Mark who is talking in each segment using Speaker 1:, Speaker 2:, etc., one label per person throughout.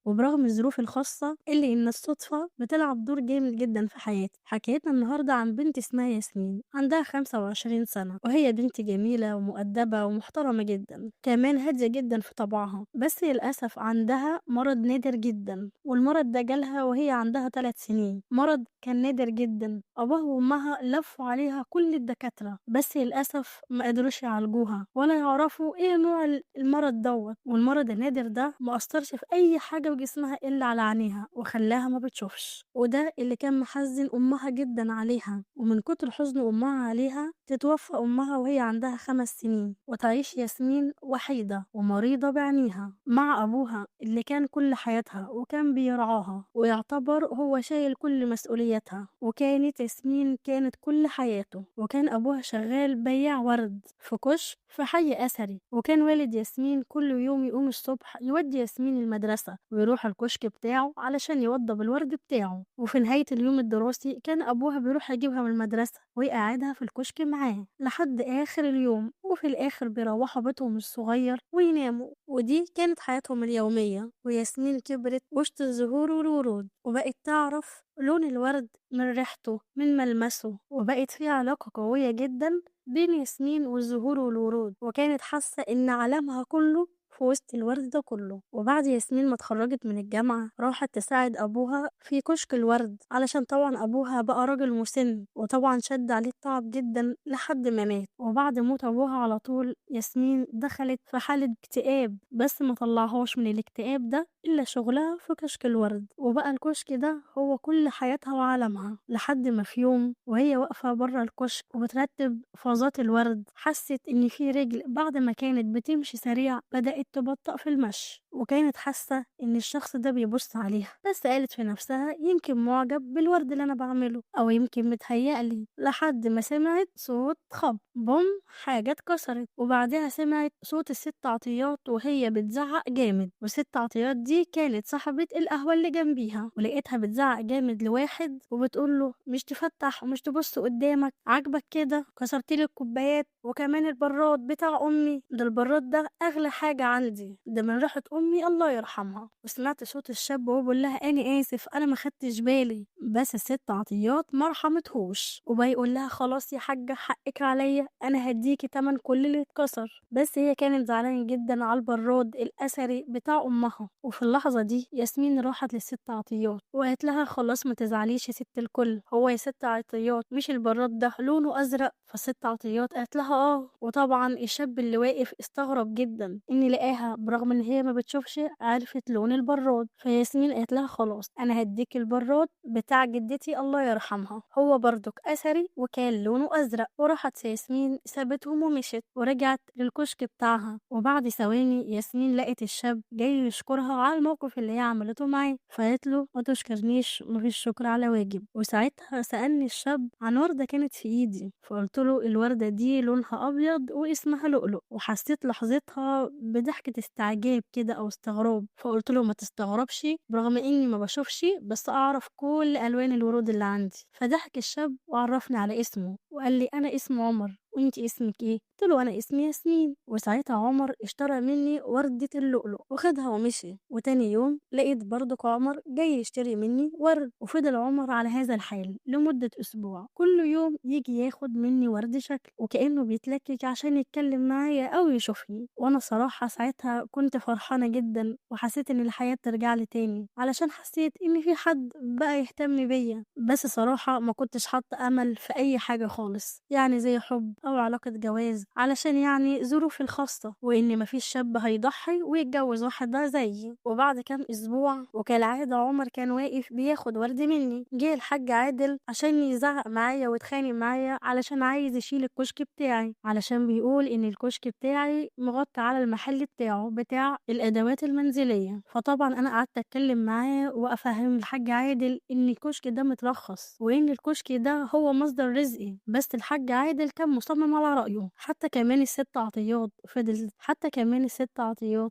Speaker 1: وبرغم الظروف الخاصة إلا إن الصدفة بتلعب دور جامد جدا في حياتي. حكايتنا النهاردة عن بنت اسمها ياسمين، عندها 25 سنة، وهي بنت جميلة ومؤدبة ومحترمة جدا، كمان هادية جدا في طبعها. بس للأسف عندها مرض نادر جدا، والمرض ده جالها وهي عندها 3 سنين. مرض كان نادر جدا، أبوها وأمها لفوا عليها كل الدكاترة، بس للأسف ما قدروش يعالجوها ولا يعرفوا إيه نوع المرض دوت. والمرض النادر ده مأثرش في أي حاجة في جسمها إلا على عينيها، وخلاها ما بتشوفش، وده اللي كان محزن أمها جدا عليها. ومن كتر حزن أمها عليها تتوفى أمها وهي عندها 5 سنين، وتعيش ياسمين وحيدة ومريضة بعينيها مع أبوها اللي كان كل حياتها وكان بيرعاها ويعتبر هو شايل كل مسؤوليتها. وكانت ياسمين كانت كل حياته، وكان أبوها شغال بياع ورد في كشك في حي أثري. وكان والد ياسمين كل يوم يقوم الصبح يودي ياسمين المدرسة ويروح الكشك بتاعه علشان يوضب الورد بتاعه. وفي نهاية اليوم الدراسي كان أبوها بيروح يجيبها من المدرسة ويقعدها في الكشك معاه لحد آخر اليوم، وفي الآخر بيروحوا بيتهم الصغير ويناموا. ودي كانت حياتهم اليومية. وياسمين كبرت وسط الزهور والورود، وبقت تعرف لون الورد من ريحته من ملمسه، وبقت في علاقة قوية جدا بين ياسمين والزهور والورود، وكانت حاسة إن عالمها كله في وسط الورد ده كله. وبعد ياسمين ما اتخرجت من الجامعة راحت تساعد أبوها في كشك الورد، علشان طبعا أبوها بقى راجل مسن، وطبعا شد عليه التعب جدا لحد ما مات. وبعد موت أبوها على طول ياسمين دخلت في حالة اكتئاب، بس ما طلعهاش من الاكتئاب ده إلا شغلها في كشك الورد. وبقى الكشك ده هو كل حياتها وعالمها، لحد ما في يوم وهي واقفة بره الكشك وبترتب فازات الورد حست إن في رجل بعد ما كانت بتمشي سريع بدأت تبطأ في المشي، وكانت حاسة إن الشخص ده بيبص عليها. بس قالت في نفسها يمكن معجب بالورد اللي أنا بعمله، أو يمكن متهيألي، لحد ما سمعت صوت خبط بوم، حاجة اتكسرت. وبعدها سمعت صوت الست عطيات وهي بتزعق جامد، والست عطيات دي كانت صاحبة القهوة اللي جنبيها، ولقيتها بتزعق جامد لواحد وبتقوله مش تفتح ومش تبص قدامك، عاجبك كده؟ كسرتلي الكوبايات وكمان البراد بتاع أمي، ده البراد ده أغلى حاجة عندي، ده من ريحة أمي الله يرحمها. وسمعت صوت الشاب وهو بيقول لها أنا آسف أنا ما خدتش بالي. بس الست عطيات ما رحمتهوش وبيقول لها خلاص يا حاجة حقك عليا، أنا هديكي تمن كل اللي اتكسر. بس هي كانت زعلانة جدا على البراد الأثري بتاع أمها. وفي اللحظة دي ياسمين راحت للست عطيات وقالت لها خلاص ما تزعليش يا ست الكل، هو يا ست عطيات مش البراد ده لونه أزرق؟ فالست عطيات قالت لها وطبعا الشاب اللي واقف استغرب جدا ان لقاها برغم ان هي ما بتشوفش عرفت لون البراد. فياسمين قالت لها خلاص انا هديك البراد بتاع جدتي الله يرحمها، هو برضك اثري وكان لونه ازرق. وراحت ياسمين سابتهم ومشت ورجعت للكشك بتاعها. وبعد ثواني ياسمين لقت الشاب جاي يشكرها على الموقف اللي هي عملته معاه، فقالت له ما تشكرنيش، مفيش شكر على واجب. وساعتها سألني الشاب عن وردة كانت في ايدي، فقلت له الوردة دي لونها ابيض واسمها لؤلؤ. وحسيت لحظتها بضحكة استعجاب كده او استغراب، فقلت له ما تستغربش، برغم اني ما بشوفش بس اعرف كل الوان الورود اللي عندي. فضحك الشاب وعرفني على اسمه وقال لي انا اسمي عمر، وانتي اسمك ايه؟ قلت له انا اسمي ياسمين. وساعتها عمر اشترى مني وردة اللؤلؤ وخدها ومشي. وتاني يوم لقيت برضك عمر جاي يشتري مني ورد، وفضل عمر على هذا الحال لمدة اسبوع، كل يوم يجي ياخد مني ورد شكل وكأنه بيتلكك عشان يتكلم معايا او يشوفني. وانا صراحة ساعتها كنت فرحانة جدا وحسيت ان الحياة ترجع لي تاني، علشان حسيت ان في حد بقى يهتم بيا. بس صراحة ما كنتش حاطة امل في اي حاجة خالص، يعني زي حب او علاقة جواز، علشان يعني ظروفي الخاصة، وان مفيش شاب هيضحي ويتجوز واحدة زيي. وبعد كام اسبوع وكالعادة عمر كان واقف بياخد ورد مني، جه الحاج عادل عشان يزعق معايا ويتخانق معايا علشان عايز يشيل الكشك بتاعي، علشان بيقول ان الكشك بتاعي مغطي على المحل بتاعه بتاع الادوات المنزلية. فطبعا انا قعدت اتكلم معاه وافهم الحاج عادل ان الكشك ده مترخص، وان الكشك ده هو مصدر رزقي، بس الحاج عادل كان مصمم على رأيه. حتى كمان الست عطيات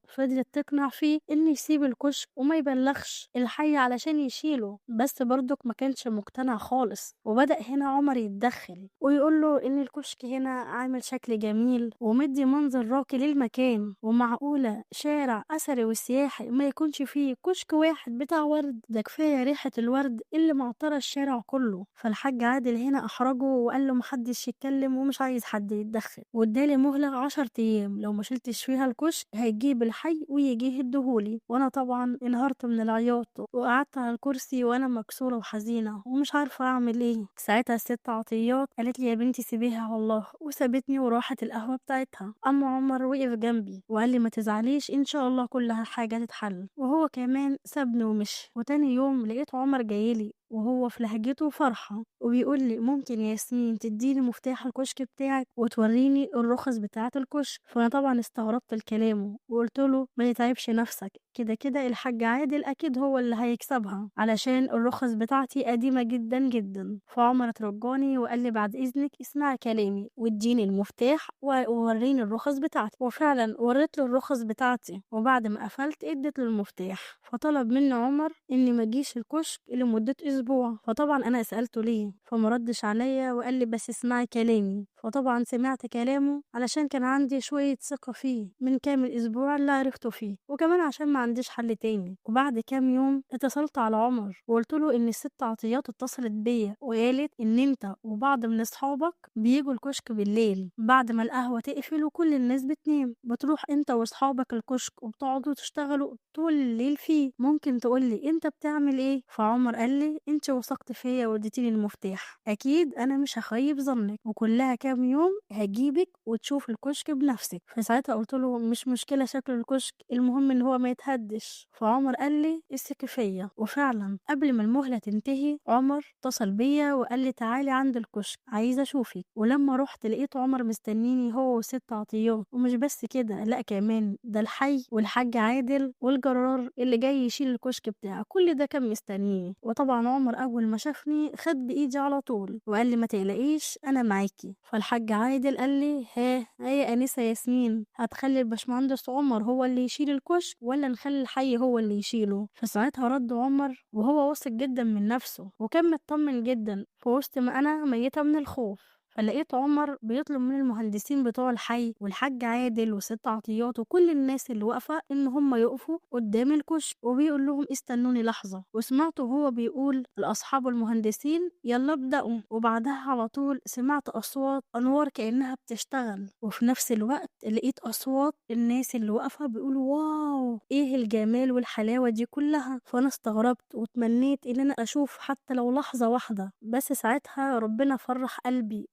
Speaker 1: فضلت تقنع فيه إنه يسيب الكشك وما يبلغش الحي علشان يشيله، بس برضك ما كانش مقتنع خالص. وبدأ هنا عمر يتدخل ويقول له إن الكشك هنا عامل شكل جميل ومدي منظر راقي للمكان، ومعقولة شارع أثري وسياحي ما يكونش فيه كشك واحد بتاع ورد؟ ده كفاية ريحة الورد اللي معطرة الشارع كله. فالحاج عادل هنا أحرجه وقال له محدش يتكلم ومش عايز حد يتدخل، وادالي مهلة 10 أيام، لو ما شلتش فيها الكشك هيجيب الحي ويجي يهدهولي. وأنا طبعا انهارت من العياط وقعدت على الكرسي وأنا مكسورة وحزينة ومش عارفة أعمل إيه. ساعتها الست عطيات قالت لي يا بنتي سيبيها على الله، وسابتني وراحت القهوة بتاعتها. أما عمر وقف جنبي وقال لي ما تزعليش، إن شاء الله كل حاجة تتحل. وهو كمان سابني ومشي. وتاني يوم لقيت عمر جايلي وهو في لهجته فرحة وبيقول لي ممكن يا ياسمين تديني مفتاح الكشك بتاعك وتوريني الرخص بتاعة الكشك؟ فأنا طبعا استغربت الكلام وقلت له ما يتعبش نفسك، كده كده الحاج عادل أكيد هو اللي هيكسبها علشان الرخص بتاعتي قديمة جدا جدا. فعمر اترجاني وقال لي بعد إذنك اسمعي كلامي واديني المفتاح ووريني الرخص بتاعتي. وفعلا وريت له الرخص بتاعتي، وبعد ما قفلت اديت له المفتاح. فطلب مني عمر اني ما اجيش الكشك لمدة اسبوع. فطبعا انا سألته ليه، فمردش عليا وقال لي بس اسمعي كلامي. فطبعا سمعت كلامه علشان كان عندي شوية ثقة فيه من كام الاسبوع اللي عرفته فيه، وكمان عشان ما عنديش حل تاني. وبعد كام يوم اتصلت على عمر وقلت له ان الست عطيات اتصلت بيا وقالت ان انت وبعض من اصحابك بيجوا الكشك بالليل بعد ما القهوة تقفل وكل الناس بتنام، بتروح انت واصحابك الكشك وبتقعدوا تشتغلوا طول الليل فيه. ممكن تقولي انت بتعمل ايه؟ فعمر قال لي انت وثقت فيا واديتيني المفتاح، اكيد انا مش هخيب ظنك، وكلها كام يوم هجيبك وتشوف الكشك بنفسك. فساعتها قلت له مش مشكلة شكل الكشك، المهم ان هو ما يتهدش. فعمر قال لي الثقي فيا. وفعلا قبل ما المهلة تنتهي عمر اتصل بيا وقال لي تعالي عند الكشك عايزة اشوفك. ولما رحت لقيت عمر مستنيني هو وست عطيات. ومش بس كده، لا كمان ده الحي والحاج عادل والجرار اللي جاي يشيل الكشك بتاعه، كل ده كان مستنيني. وطبعا عمر اول ما شافني خد بايدي على طول وقال لي ما تقلقيش انا معاكي. فالحاج عادل قال لي ها يا انسه ياسمين، هتخلي الباشمهندس عمر هو اللي يشيل الكشك ولا نخلي الحي هو اللي يشيله؟ فساعتها رد عمر وهو واثق جدا من نفسه وكان مطمن جدا في وسط ما انا ميته من الخوف. فلقيت عمر بيطلب من المهندسين بتوع الحي والحاج عادل وست عطيات وكل الناس اللي واقفة ان هم يقفوا قدام الكشك، وبيقول لهم استنوني لحظة. وسمعته وهو بيقول لأصحاب المهندسين يلا ابدأوا. وبعدها على طول سمعت أصوات أنوار كأنها بتشتغل، وفي نفس الوقت لقيت أصوات الناس اللي واقفة بيقولوا واو ايه الجمال والحلاوة دي كلها. فأنا استغربت وتمنيت ان انا اشوف حتى لو لحظة واحدة. بس ساعتها ربنا فرح قلبي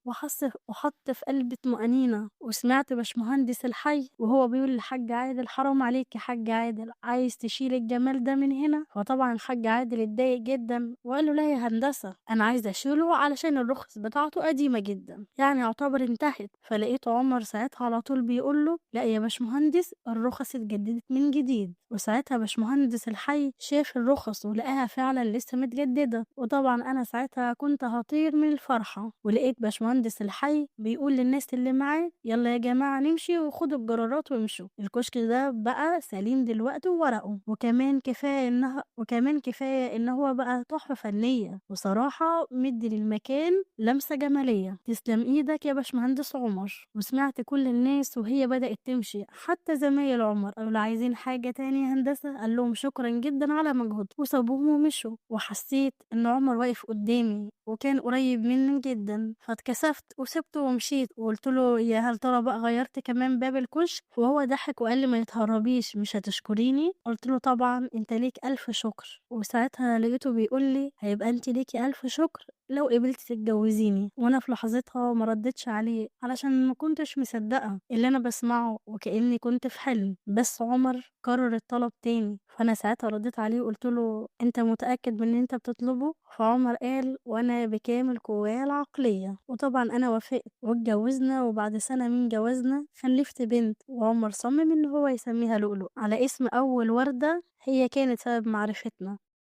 Speaker 1: وحط في قلبي طمأنينة، وسمعت باشمهندس الحي وهو بيقول للحاج عادل حرام عليك يا حاج عادل، عايز تشيل الجمال ده من هنا؟ فطبعا الحاج عادل اتضايق جدا وقال له لا يا هندسة، انا عايز اشيله علشان الرخص بتاعته قديمة جدا يعني يعتبر انتهت. فلقيت عمر ساعتها على طول بيقول له لا يا باشمهندس الرخص اتجددت من جديد. وساعتها باشمهندس الحي شاف الرخص ولقاها فعلا لسه متجددة. وطبعا انا ساعتها كنت هطير من الفرحة. ولقيت باشمهندس الحي بيقول للناس اللي معاه يلا يا جماعة نمشي وخدوا الجرارات وامشوا، الكشك ده بقى سليم دلوقتي وورقه، وكمان كفاية ان هو بقى تحفة فنية، وصراحة مدي للمكان لمسة جمالية. تسلم ايدك يا باشمهندس عمر. وسمعت كل الناس وهي بدأت تمشي، حتى زمايل عمر قالوا عايزين حاجة تانية يا هندسة، قال لهم شكرا جدا على مجهود وسابوهم ومشوا. وحسيت ان عمر واقف قدامي وكان قريب مني جدا، فاتكسفت وسبته ومشيت. وقلت له يا هل ترى بقى غيرت كمان باب الكشك؟ وهو ضحك وقال لي ما يتهربيش مش هتشكريني؟ قلت له طبعا انت ليك الف شكر. وساعتها لقيته بيقول لي هيبقى انت ليكي الف شكر لو قبلتي تتجوزيني. وانا في لحظتها ما ردتش عليه علشان ما كنتش مصدقه اللي انا بسمعه وكاني كنت في حلم. بس عمر كرر الطلب تاني، فانا ساعتها رديت عليه وقلت له انت متاكد من اللي انت بتطلبه؟ فعمر قال وانا بكامل قوايا العقليه. وطبعا انا وافقت واتجوزنا. وبعد سنه من جوازنا خلفت بنت، وعمر صمم ان هو يسميها لؤلؤ على اسم اول ورده هي كانت سبب معرفتنا.